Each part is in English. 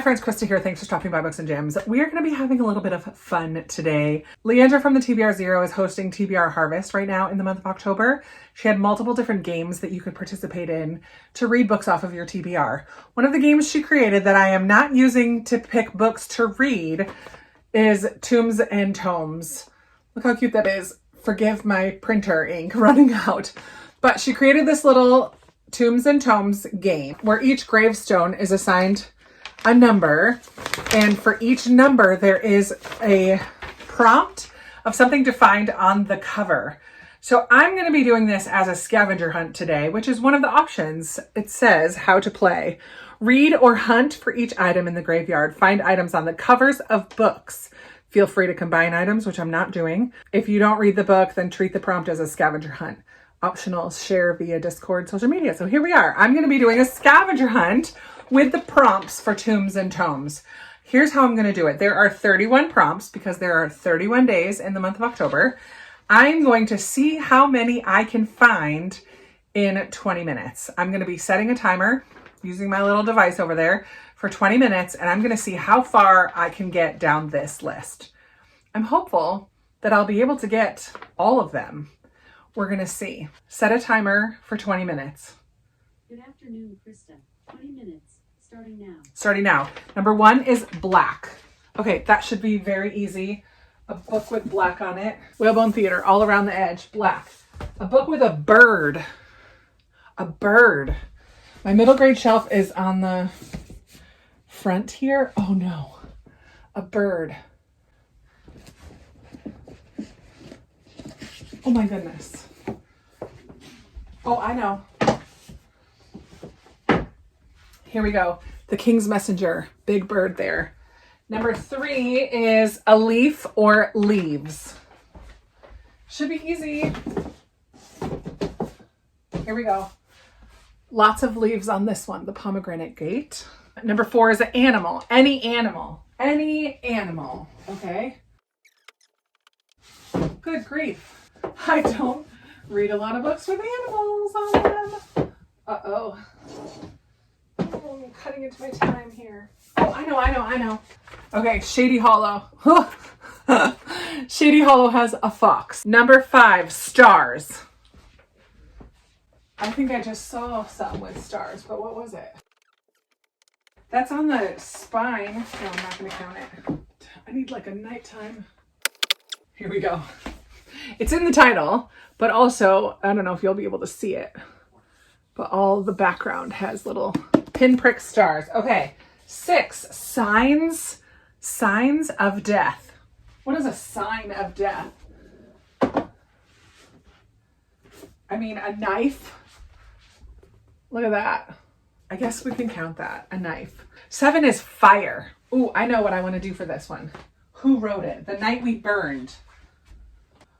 friends, Krista here. Thanks for stopping by Books and Gems. We are going to be having a little bit of fun today. Leandra from the TBR Zero is hosting TBR Harvest right now in the month of October. She had multiple different games that you could participate in to read books off of your TBR. One of the games she created that I am not using to pick books to read is Tombs and Tomes. Look how cute that is. Forgive my printer ink running out. But she created this little Tombs and Tomes game where each gravestone is assigned a number, and for each number there is a prompt of something to find on the cover. So I'm going to be doing this as a scavenger hunt today, which is one of the options. It says how to play. Read or hunt for each item in the graveyard. Find items on the covers of books. Feel free to combine items, which I'm not doing. If you don't read the book, then treat the prompt as a scavenger hunt. Optional, share via Discord, social media. So here we are. I'm going to be doing a scavenger hunt with the prompts for Tombs and Tomes. Here's how I'm going to do it. There are 31 prompts because there are 31 days in the month of October. I'm going to see how many I can find in 20 minutes. I'm going to be setting a timer using my little device over there for 20 minutes, and I'm going to see how far I can get down this list. I'm hopeful that I'll be able to get all of them. We're going to see. Set a timer for 20 minutes. Good afternoon, Krista. 20 minutes. Starting now. Starting now. Number 1 is black. Okay, that should be very easy. A book with black on it. Whalebone Theater, all around the edge, black. A book with a bird. A bird. My middle grade shelf is on the front here. Oh no. A bird. Oh my goodness. Oh, I know. Here we go. The King's Messenger. Big bird there. Number 3 is a leaf or leaves. Should be easy. Here we go. Lots of leaves on this one. The pomegranate gate. Number 4 is an animal. Any animal. Any animal. Okay. Good grief. I don't read a lot of books with animals on them. Uh-oh. I'm cutting into my time here. Oh, I know. Okay, Shady Hollow. Shady Hollow has a fox. Number 5, stars. I think I just saw some with stars, but what was it? That's on the spine. No, I'm not going to count it. I need like a nighttime. Here we go. It's in the title, but also, I don't know if you'll be able to see it, but all the background has little pinprick stars. Okay, 6, signs of death. What is a sign of death? I mean, a knife. Look at that. I guess we can count that, a knife. 7 is fire. Ooh, I know what I want to do for this one. Who wrote it? The Night We Burned.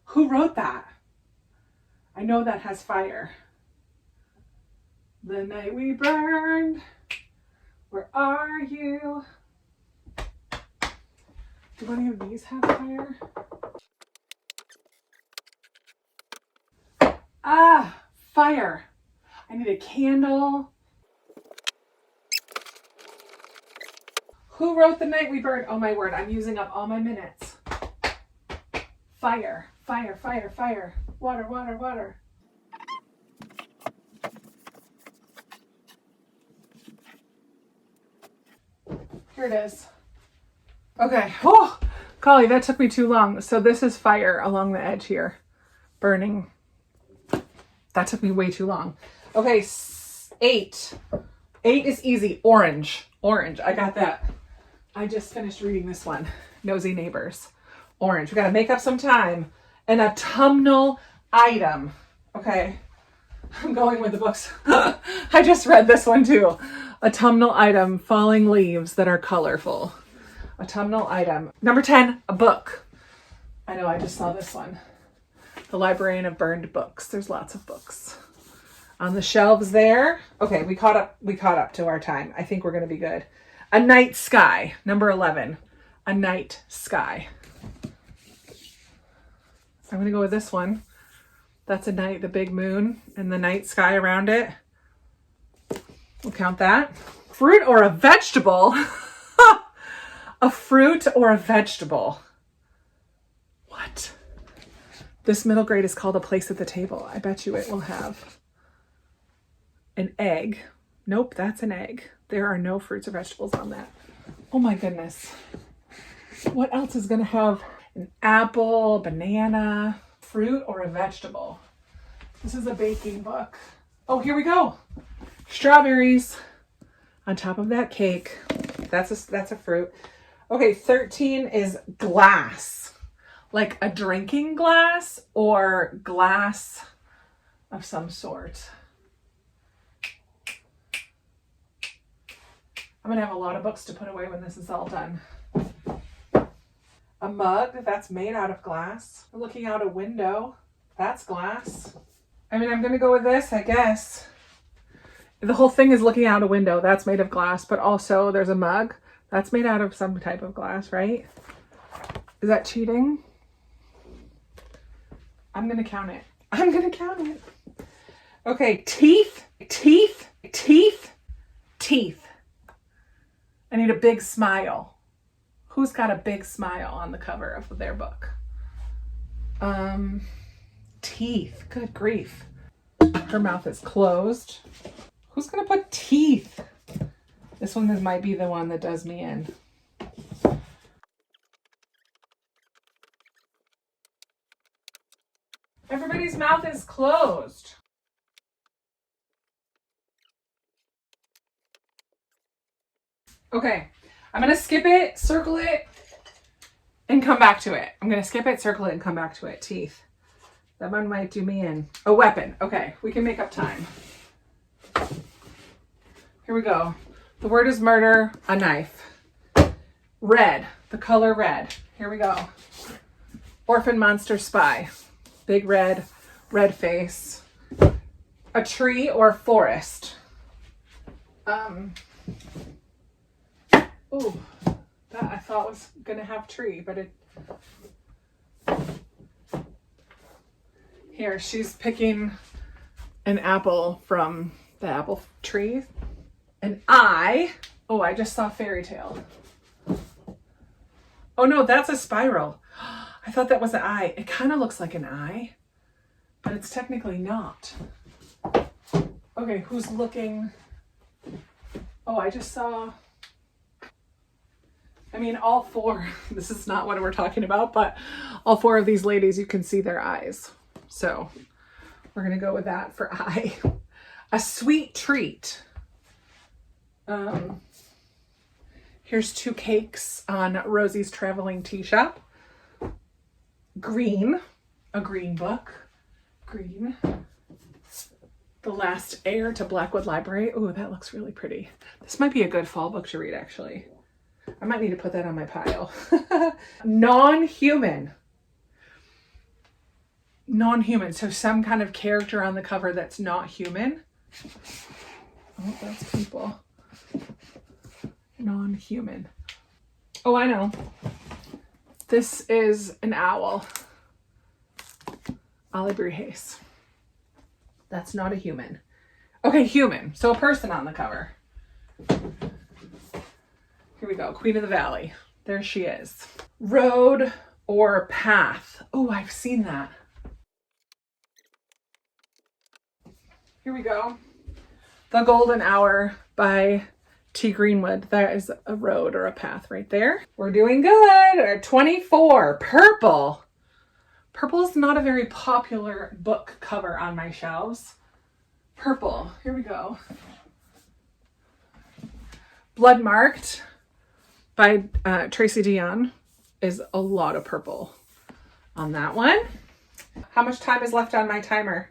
Who wrote that? I know that has fire. The night we burned, where are you? Do any of these have fire? Ah, fire. I need a candle. Who wrote The Night We Burned? Oh my word, I'm using up all my minutes. Fire, fire, fire, fire. Water, water, water. Here it is. Okay. Oh, golly, that took me too long. So this is fire along the edge here. Burning. That took me way too long. Okay, 8. 8 is easy. Orange. Orange. I got that. I just finished reading this one. Nosy Neighbors. Orange. We got to make up some time. An autumnal item. Okay. I'm going with the books. I just read this one too. Autumnal item, falling leaves that are colorful. Autumnal item. Number 10, a book. I know, I just saw this one. The Librarian of Burned Books. There's lots of books on the shelves there. Okay, we caught up to our time. I think we're going to be good. A Night Sky. Number 11. A Night Sky. I'm going to go with this one. That's a night, the big moon and the night sky around it. We'll count that. Fruit or a vegetable? A fruit or a vegetable? What? This middle grade is called A Place at the Table. I bet you it will have an egg. Nope, that's an egg. There are no fruits or vegetables on that. Oh my goodness. What else is going to have an apple, banana, fruit, or a vegetable? This is a baking book. Oh, here we go. Strawberries on top of that cake. That's a fruit. Okay, 13 is glass. Like a drinking glass or glass of some sort. I'm going to have a lot of books to put away when this is all done. A mug that's made out of glass. Looking out a window. That's glass. I mean, I'm going to go with this, I guess. The whole thing is looking out a window. That's made of glass, but also there's a mug. That's made out of some type of glass, right? Is that cheating? I'm going to count it. I'm going to count it. Okay, teeth, teeth, teeth, teeth. I need a big smile. Who's got a big smile on the cover of their book? Teeth. Good grief. Her mouth is closed. Who's going to put teeth? This one might be the one that does me in. Everybody's mouth is closed. Okay, I'm going to skip it, circle it, and come back to it. I'm going to skip it, circle it, and come back to it. Teeth. That one might do me in. A weapon. Okay, we can make up time. Here we go. The word is murder, a knife. Red, the color red. Here we go. Orphan monster spy. Big red, red face. A tree or forest. Ooh, that I thought was gonna have tree, but it. Here, she's picking an apple from the apple tree. An eye. Oh, I just saw fairy tale. Oh no, that's a spiral. I thought that was an eye. It kind of looks like an eye, but it's technically not. Okay, who's looking? Oh, I just saw. I mean, all four, this is not what we're talking about, but all four of these ladies, you can see their eyes. So we're going to go with that for eye. A sweet treat. Here's two cakes on Rosie's Traveling Tea Shop. Green, a green book. Green. The Last Heir to Blackwood Library. Oh, that looks really pretty. This might be a good fall book to read, actually. I might need to put that on my pile. Non-human. Non-human. So some kind of character on the cover that's not human. Oh, that's people. Non-human. Oh, I know. This is an owl. Alebrijes. That's not a human. Okay, human. So a person on the cover. Here we go. Queen of the Valley. There she is. Road or path. Oh, I've seen that. Here we go. The Golden Hour by T. Greenwood. That is a road or a path right there. We're doing good. 24. Purple. Purple is not a very popular book cover on my shelves. Purple. Here we go. Blood Marked by Tracy Dion is a lot of purple on that one. How much time is left on my timer?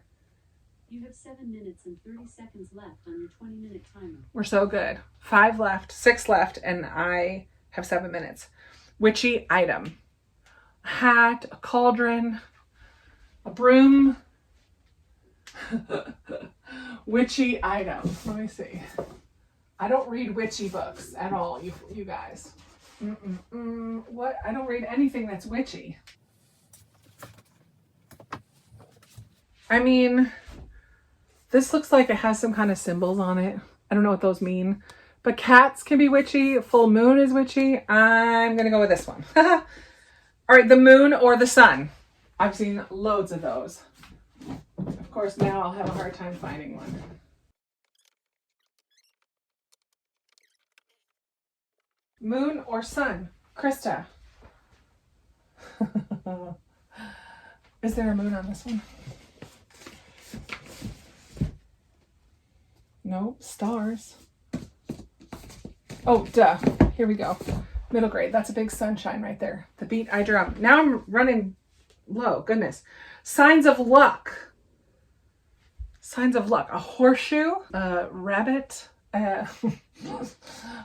You have 7 minutes and 30 seconds left on your 20-minute timer. We're so good. 5 left, 6 left, and I have 7 minutes. Witchy item. A hat, a cauldron, a broom. Witchy item. Let me see. I don't read witchy books at all, you guys. What? I don't read anything that's witchy. I mean, this looks like it has some kind of symbols on it. I don't know what those mean, But cats can be witchy. Full moon is witchy. I'm going to go with this one. All right, the moon or the sun. I've seen loads of those. Of course, now I'll have a hard time finding one. Moon or sun? Krista. Is there a moon on this one? Nope, stars. Oh, duh. Here we go. Middle grade. That's a big sunshine right there. The beat I drum. Now I'm running low. Goodness. Signs of luck. Signs of luck. A horseshoe. A rabbit.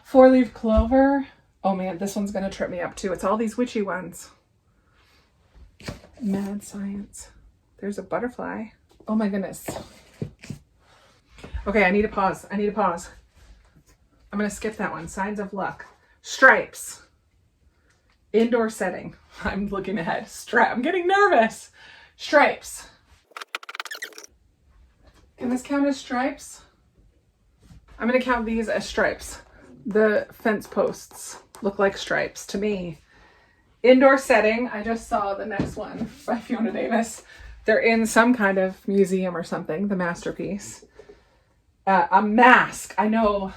Four-leaf clover. Oh man, this one's going to trip me up too. It's all these witchy ones. Mad science. There's a butterfly. Oh my goodness. Okay, I need to pause. I'm going to skip that one. Signs of luck. Stripes. Indoor setting. I'm looking ahead. I'm getting nervous. Stripes. Can this count as stripes? I'm going to count these as stripes. The fence posts look like stripes to me. Indoor setting. I just saw the next one by Fiona Davis. They're in some kind of museum or something. The masterpiece. A mask. I know.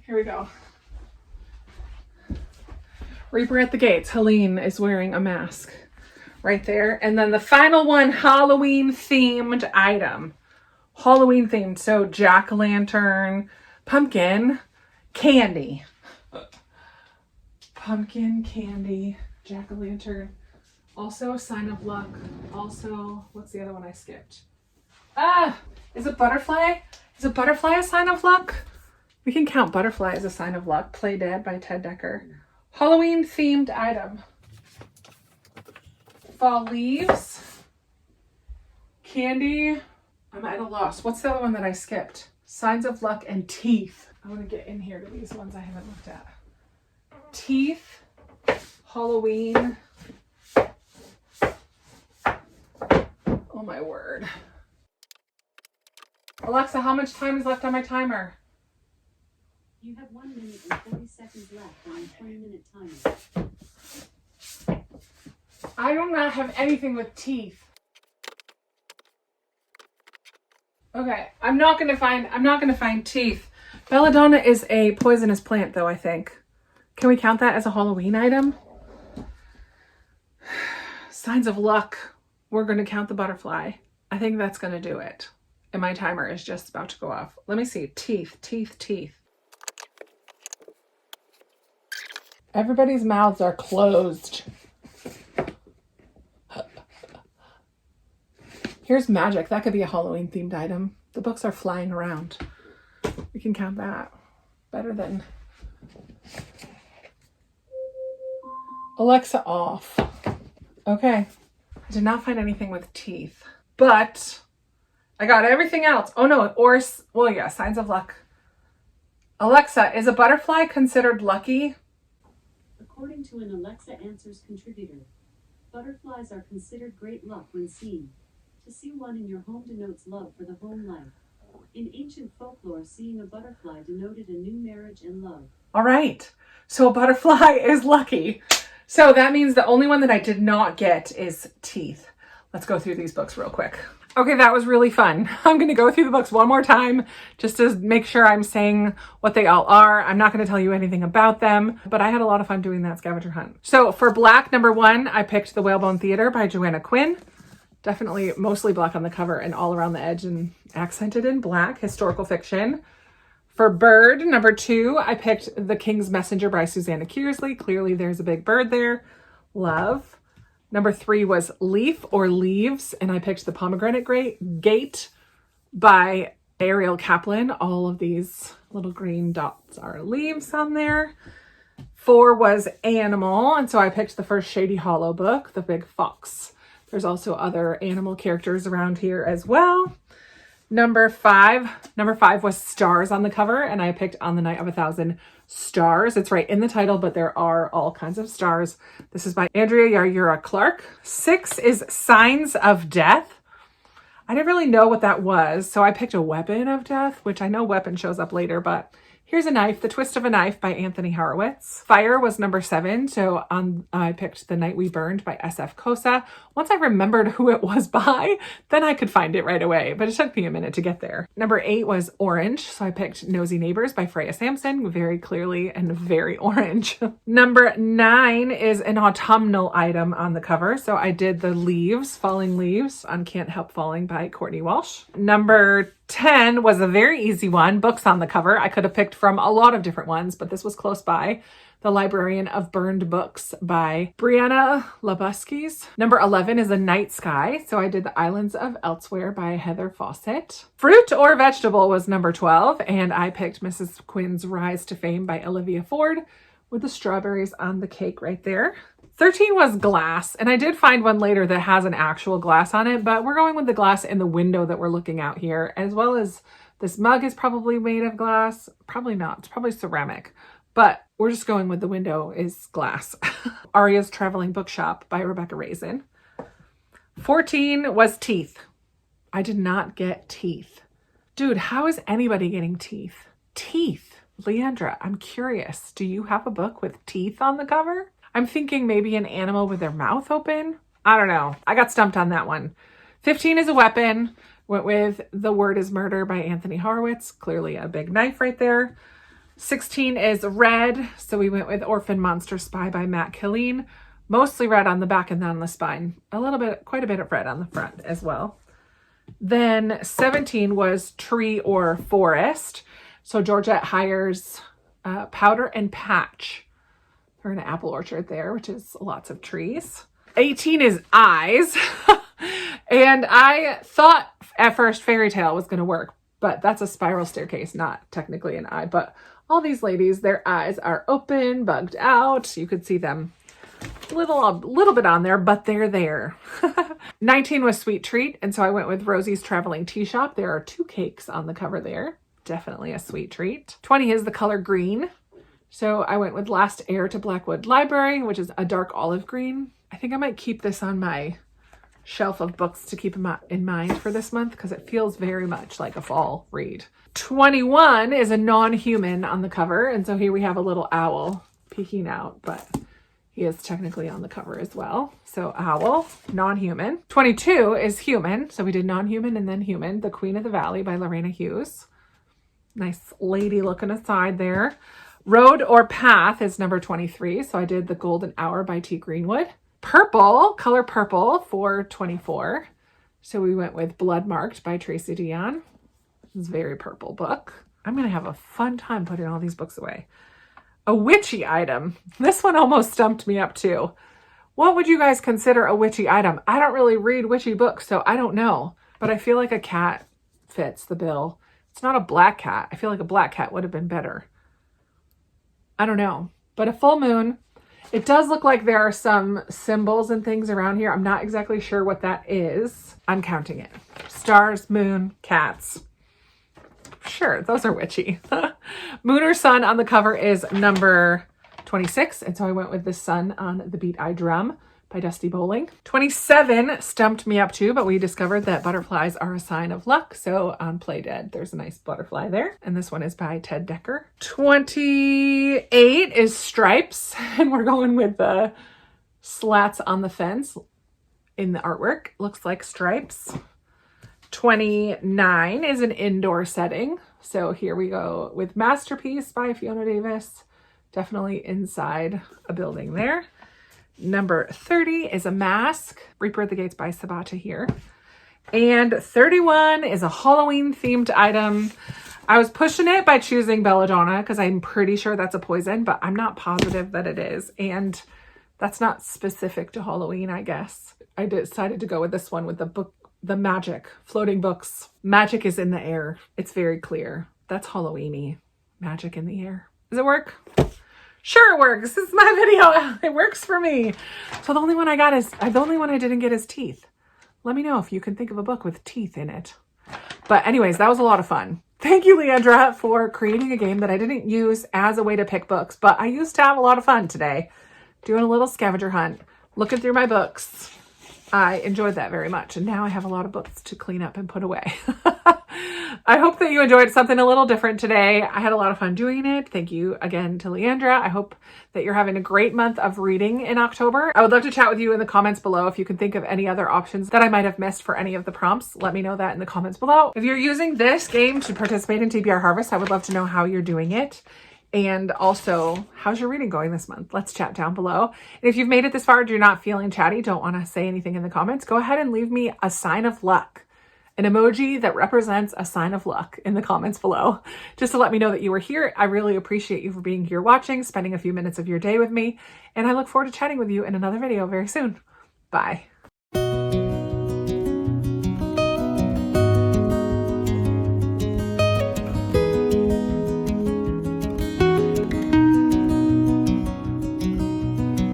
Here we go. Reaper at the gates. Helene is wearing a mask right there. And then the final one, Halloween themed item. Halloween themed. So jack-o'-lantern, pumpkin, candy. Pumpkin, candy, jack-o'-lantern. Also, sign of luck. Also, what's the other one I skipped? Is it butterfly? Is a butterfly a sign of luck? We can count butterfly as a sign of luck. Play Dead by Ted Decker. Halloween themed item. Fall leaves. Candy. I'm at a loss. What's the other one that I skipped? Signs of luck and teeth. I want to get in here to these ones I haven't looked at. Teeth. Halloween. Oh my word. Alexa, how much time is left on my timer? You have 1 minute and 40 seconds left on your 20-minute timer. I do not have anything with teeth. Okay, I'm not gonna find teeth. Belladonna is a poisonous plant though, I think. Can we count that as a Halloween item? Signs of luck. We're gonna count the butterfly. I think that's gonna do it. And my timer is just about to go off. Let me see. Teeth. Everybody's mouths are closed. Here's magic. That could be a Halloween themed item. The books are flying around. We can count that. Better than... Alexa off. Okay. I did not find anything with teeth. But I got everything else. Oh no, well yeah, signs of luck. Alexa, is a butterfly considered lucky? According to an Alexa Answers contributor, butterflies are considered great luck when seen. To see one in your home denotes love for the home life. In ancient folklore, seeing a butterfly denoted a new marriage and love. All right. So a butterfly is lucky. So that means the only one that I did not get is teeth. Let's go through these books real quick. Okay, that was really fun. I'm going to go through the books one more time just to make sure I'm saying what they all are. I'm not going to tell you anything about them, but I had a lot of fun doing that scavenger hunt. So for black, number 1, I picked The Whalebone Theater by Joanna Quinn. Definitely mostly black on the cover and all around the edge and accented in black, historical fiction. For bird, number 2, I picked The King's Messenger by Susanna Kearsley. Clearly there's a big bird there. Love. Number 3 was Leaf or Leaves, and I picked The Pomegranate Gate by Ariel Kaplan. All of these little green dots are leaves on there. 4 was Animal, and so I picked the first Shady Hollow book, The Big Fox. There's also other animal characters around here as well. Number 5 was Stars on the cover, and I picked On the Night of 1,000 Stars. It's right in the title, but there are all kinds of stars. This is by Andrea Yayura Clark. 6 is Signs of Death. I didn't really know what that was, so I picked A Weapon of Death, which I know weapon shows up later, but Here's a Knife, The Twist of a Knife by Anthony Horowitz. Fire was number 7, so I picked The Night We Burned by SF Kosa. Once I remembered who it was by, then I could find it right away, but it took me a minute to get there. Number 8 was Orange, so I picked Nosy Neighbors by Freya Sampson, very clearly and very orange. Number 9 is an autumnal item on the cover, so I did The Leaves, Falling Leaves on Can't Help Falling by Courtney Walsh. Number 10 was a very easy one, Books on the cover. I could have picked from a lot of different ones, but this was close by. The Librarian of Burned Books by Brianna Labuskis. Number 11 is A Night Sky, so I did The Islands of Elsewhere by Heather Fawcett. Fruit or Vegetable was number 12, and I picked Mrs. Quinn's Rise to Fame by Olivia Ford with the strawberries on the cake right there. 13 was glass, and I did find one later that has an actual glass on it, but we're going with the glass in the window that we're looking out here, as well as this mug is probably made of glass. Probably not. It's probably ceramic, but we're just going with the window is glass. Aria's Traveling Bookshop by Rebecca Raisin. 14 was Teeth. I did not get Teeth. Dude, how is anybody getting teeth? Teeth. Leandra, I'm curious. Do you have a book with teeth on the cover? I'm thinking maybe an animal with their mouth open. I don't know. I got stumped on that one. 15 is a weapon. Went with The Word is Murder by Anthony Horowitz. Clearly a big knife right there. 16 is red. So we went with Orphan Monster Spy by Matt Killeen. Mostly red on the back and then on the spine. A little bit, quite a bit of red on the front as well. Then 17 was Tree or Forest. So Georgette Hires Powder and Patch. We're in an apple orchard there, which is lots of trees. 18 is Eyes. And I thought at first Fairy Tale was going to work, but that's a spiral staircase, not technically an eye. But all these ladies, their eyes are open, bugged out. You could see them a little bit on there, but they're there. 19 was Sweet Treat. And so I went with Rosie's Traveling Tea Shop. There are 2 cakes on the cover there. Definitely a sweet treat. 20 is the color green. So I went with Last Heir to Blackwood Library, which is a dark olive green. I think I might keep this on my shelf of books to keep in mind for this month because it feels very much like a fall read. 21 is a non-human on the cover. And so here we have a little owl peeking out, but he is technically on the cover as well. So owl, non-human. 22 is human. So we did non-human and then human. The Queen of the Valley by Lorena Hughes. Nice lady looking aside there. Road or Path is number 23. So I did The Golden Hour by T. Greenwood. Purple, color purple for 24. So we went with Blood Marked by Tracy Dion. This is a very purple book. I'm going to have a fun time putting all these books away. A witchy item. This one almost stumped me up too. What would you guys consider a witchy item? I don't really read witchy books, so I don't know. But I feel like a cat fits the bill. It's not a black cat. I feel like a black cat would have been better. I don't know. But a full moon. It does look like there are some symbols and things around here. I'm not exactly sure what that is. I'm counting it. Stars, moon, cats. Sure, those are witchy. Moon or Sun on the cover is number 26. And so I went with The Sun on the Beat I Drum by Dusty Bowling. 27 stumped me up too, but we discovered that butterflies are a sign of luck. So on Play Dead, there's a nice butterfly there. And this one is by Ted Decker. 28 is Stripes. And we're going with the slats on the fence in the artwork. Looks like stripes. 29 is an indoor setting. So here we go with Masterpiece by Fiona Davis. Definitely inside a building there. Number 30 is a mask. Reaper at the Gates by Sabata here. And 31 is a Halloween themed item. I was pushing it by choosing belladonna because I'm pretty sure that's a poison, but I'm not positive that it is. And that's not specific to Halloween, I guess. I decided to go with this one with the magic, floating books. Magic is in the air. It's very clear. That's Halloween-y. Magic in the air. Does it work? Sure it works. This is my video. It works for me. So the only one I didn't get is Teeth. Let me know if you can think of a book with teeth in it. But anyways, that was a lot of fun. Thank you, Leandra, for creating a game that I didn't use as a way to pick books, but I used to have a lot of fun today. Doing a little scavenger hunt, looking through my books. I enjoyed that very much. And now I have a lot of books to clean up and put away. I hope that you enjoyed something a little different today. I had a lot of fun doing it. Thank you again to Leandra. I hope that you're having a great month of reading in October. I would love to chat with you in the comments below. If you can think of any other options that I might have missed for any of the prompts, let me know that in the comments below. If you're using this game to participate in TBR Harvest, I would love to know how you're doing it. And also, how's your reading going this month? Let's chat down below. And if you've made it this far, you're not feeling chatty, don't want to say anything in the comments, go ahead and leave me a sign of luck. An emoji that represents a sign of luck in the comments below, just to let me know that you were here. I really appreciate you for being here watching, spending a few minutes of your day with me, and I look forward to chatting with you in another video very soon. Bye.